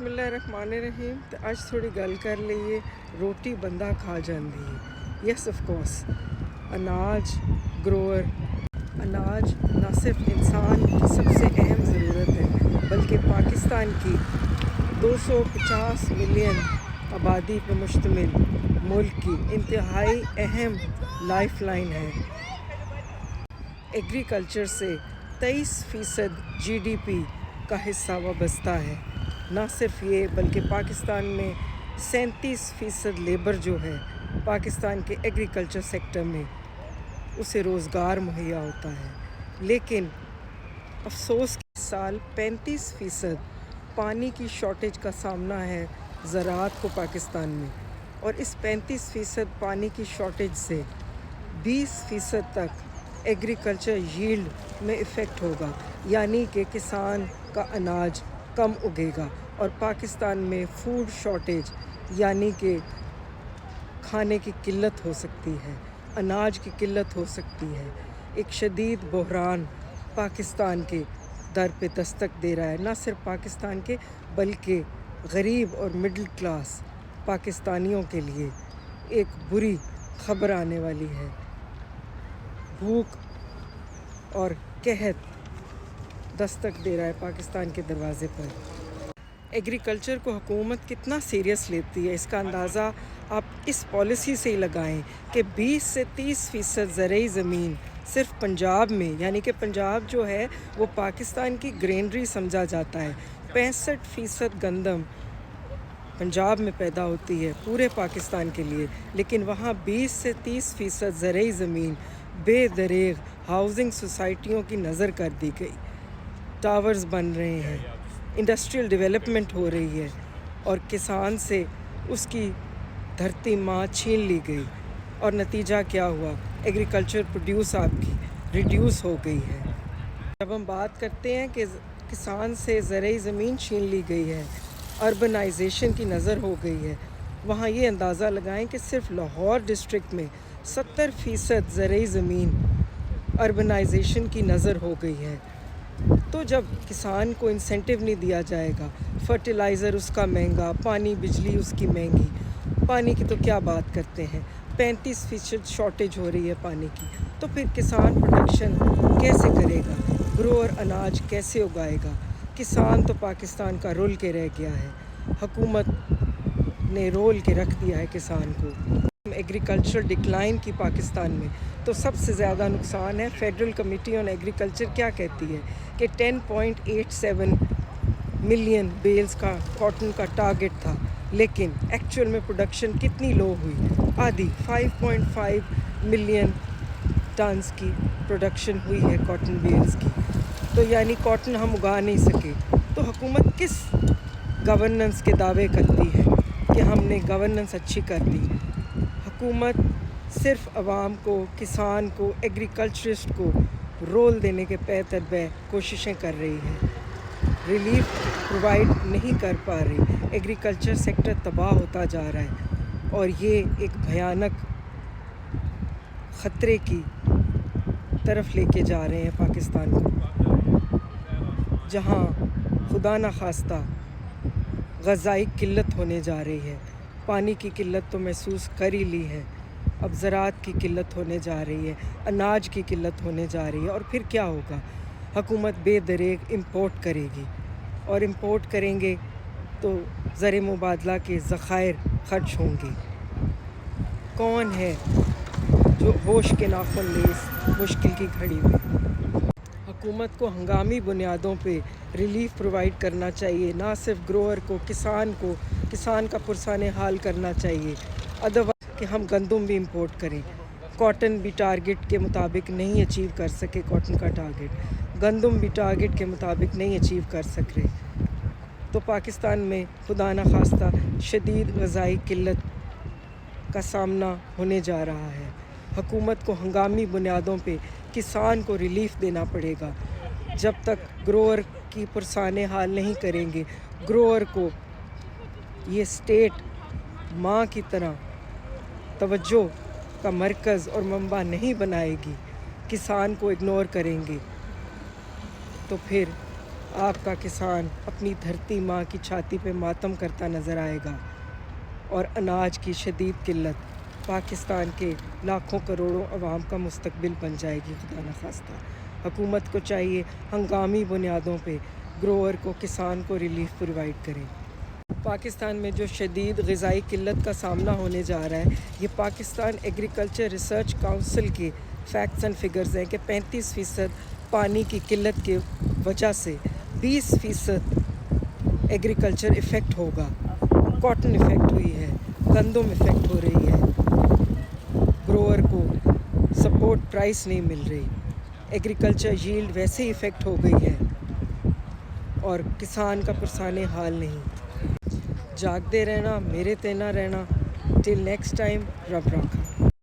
बिस्मिल्लाहिर्रहमानिर्रहीम। तो आज थोड़ी गल कर लीए रोटी बंदा खा जाती है। यस ऑफ कोर्स अनाज ग्रोअर अनाज न सिर्फ इंसान की सबसे अहम ज़रूरत है बल्कि पाकिस्तान की 250 मिलियन आबादी पर मुश्तमिल मुल्क की इंतहाई अहम लाइफलाइन है। एग्रीकल्चर से 23% GDP का हिस्सा वाबस्ता है। ना सिर्फ ये बल्कि पाकिस्तान में 37% लेबर जो है पाकिस्तान के एग्रीकल्चर सेक्टर में उसे रोज़गार मुहैया होता है। लेकिन अफसोस के साल 35% पानी की शॉर्टेज का सामना है ज़राअत को पाकिस्तान में, और इस 35% पानी की शॉर्टेज से 20% तक एग्रीकल्चर यील्ड में इफ़ेक्ट होगा, यानी कि किसान का अनाज कम उगेगा और पाकिस्तान में फूड शॉर्टेज यानी कि खाने की किल्लत हो सकती है, अनाज की किल्लत हो सकती है। एक शदीद बहरान पाकिस्तान के दर पे दस्तक दे रहा है। ना सिर्फ पाकिस्तान के बल्कि गरीब और मिडिल क्लास पाकिस्तानियों के लिए एक बुरी खबर आने वाली है। भूख और कहत दस्तक दे रहा है पाकिस्तान के दरवाज़े पर। एग्रीकल्चर को हुकूमत कितना सीरियस लेती है इसका अंदाज़ा आप इस पॉलिसी से ही लगाएं कि 20 से 30% ज़रई ज़मीन सिर्फ पंजाब में, यानी कि पंजाब जो है वो पाकिस्तान की ग्रेनरी समझा जाता है। 65% गंदम पंजाब में पैदा होती है पूरे पाकिस्तान के लिए, लेकिन वहाँ 20 से 30% ज़रई ज़मीन बेदरेग हाउसिंग सोसाइटियों की नज़र कर दी गई। टावर्स बन रहे हैं, इंडस्ट्रियल डेवलपमेंट हो रही है और किसान से उसकी धरती माँ छीन ली गई, और नतीजा क्या हुआ? एग्रीकल्चर प्रोड्यूस आपकी रिड्यूस हो गई है। जब हम बात करते हैं कि किसान से ज़रई ज़मीन छीन ली गई है, अर्बनाइजेशन की नज़र हो गई है, वहाँ ये अंदाज़ा लगाएं कि सिर्फ लाहौर डिस्ट्रिक्ट में 70% ज़रई ज़मीन अर्बनाइजेशन की नज़र हो गई है। तो जब किसान को इंसेंटिव नहीं दिया जाएगा, फर्टिलाइज़र उसका महंगा, पानी बिजली उसकी महंगी, पानी की तो क्या बात करते हैं, 35% शॉर्टेज हो रही है पानी की, तो फिर किसान प्रोडक्शन कैसे करेगा? ग्रोअर अनाज कैसे उगाएगा? किसान तो पाकिस्तान का रोल के रह गया है, हुकूमत ने रोल के रख दिया है किसान को। एग्रीकल्चर डिक्लाइन की पाकिस्तान में तो सबसे ज़्यादा नुकसान है। फेडरल कमेटी ऑन एग्रीकल्चर क्या कहती है कि 10.87 मिलियन बेल्स का कॉटन का टारगेट था, लेकिन एक्चुअल में प्रोडक्शन कितनी लो हुई? आधी 5.5 मिलियन टन्स की प्रोडक्शन हुई है कॉटन बेल्स की। तो यानी कॉटन हम उगा नहीं सके। तो हुकूमत किस गवर्नेंस के दावे करती है कि हमने गवर्नेंस अच्छी कर दी? हुकूमत सिर्फ आवाम को, किसान को, एग्रीकल्चरिस्ट को रोल देने के तहत कोशिशें कर रही है, रिलीफ प्रोवाइड नहीं कर पा रही। एग्रीकल्चर सेक्टर तबाह होता जा रहा है और ये एक भयानक ख़तरे की तरफ लेके जा रहे हैं पाकिस्तान को, जहाँ खुदा न खास्ता ग़ज़ाई किल्लत होने जा रही है। पानी की किल्लत तो महसूस कर ही ली है, अब ज़राअत की किल्लत होने जा रही है, अनाज की किल्लत होने जा रही है। और फिर क्या होगा? हुकूमत बेदरेग इंपोर्ट करेगी, और इंपोर्ट करेंगे तो ज़र मुबादला के ज़खायर खर्च होंगे। कौन है जो होश के नाखुन ले इस मुश्किल की घड़ी में? हुकूमत को हंगामी बुनियादों पे रिलीफ प्रोवाइड करना चाहिए, ना सिर्फ ग्रोअर को, किसान का पुरसाने हाल करना चाहिए। अदरवाइज कि हम गंदम भी इंपोर्ट करें, कॉटन भी टारगेट के मुताबिक नहीं अचीव कर सके, कॉटन का टारगेट, गंदम भी टारगेट के मुताबिक नहीं अचीव कर सक रहे, तो पाकिस्तान में खुदा न खास्ता शदीद ग़ज़ाई किल्लत का सामना होने जा रहा है। हुकूमत को हंगामी बुनियादों पे किसान को रिलीफ देना पड़ेगा। जब तक ग्रोअर की पुरसाने हाल नहीं करेंगे, ग्रोअर को ये स्टेट माँ की तरह तवज्जो का मरकज़ और मंबा नहीं बनाएगी, किसान को इग्नोर करेंगे, तो फिर آپ کا کسان اپنی دھرتی ماں کی چھاتی پہ ماتم کرتا نظر آئے گا، اور اناج کی شدید قلت پاکستان کے لاکھوں کروڑوں عوام کا مستقبل بن جائے گی خدا نخواستہ۔ حکومت کو چاہیے ہنگامی بنیادوں پہ گروور کو، کسان کو ریلیف پرووائڈ کرے۔ پاکستان میں جو شدید غذائی قلت کا سامنا ہونے جا رہا ہے، یہ پاکستان ایگریکلچر ریسرچ کونسل کے فیکٹس اینڈ فگرز ہیں کہ 35% پانی کی قلت کی وجہ سے 20% ایگریکلچر افیکٹ ہوگا۔ کاٹن افیکٹ ہوئی ہے، گندم افیکٹ ہو رہی ہے، گروور کو سپورٹ پرائس نہیں مل رہی، ایگریکلچر ییلڈ ویسے ہی افیکٹ ہو گئی ہے، اور کسان کا پرسان حال نہیں۔ جاگتے رہنا، میرے تینا رہنا۔ ٹل نیکسٹ ٹائم، رب راکھا۔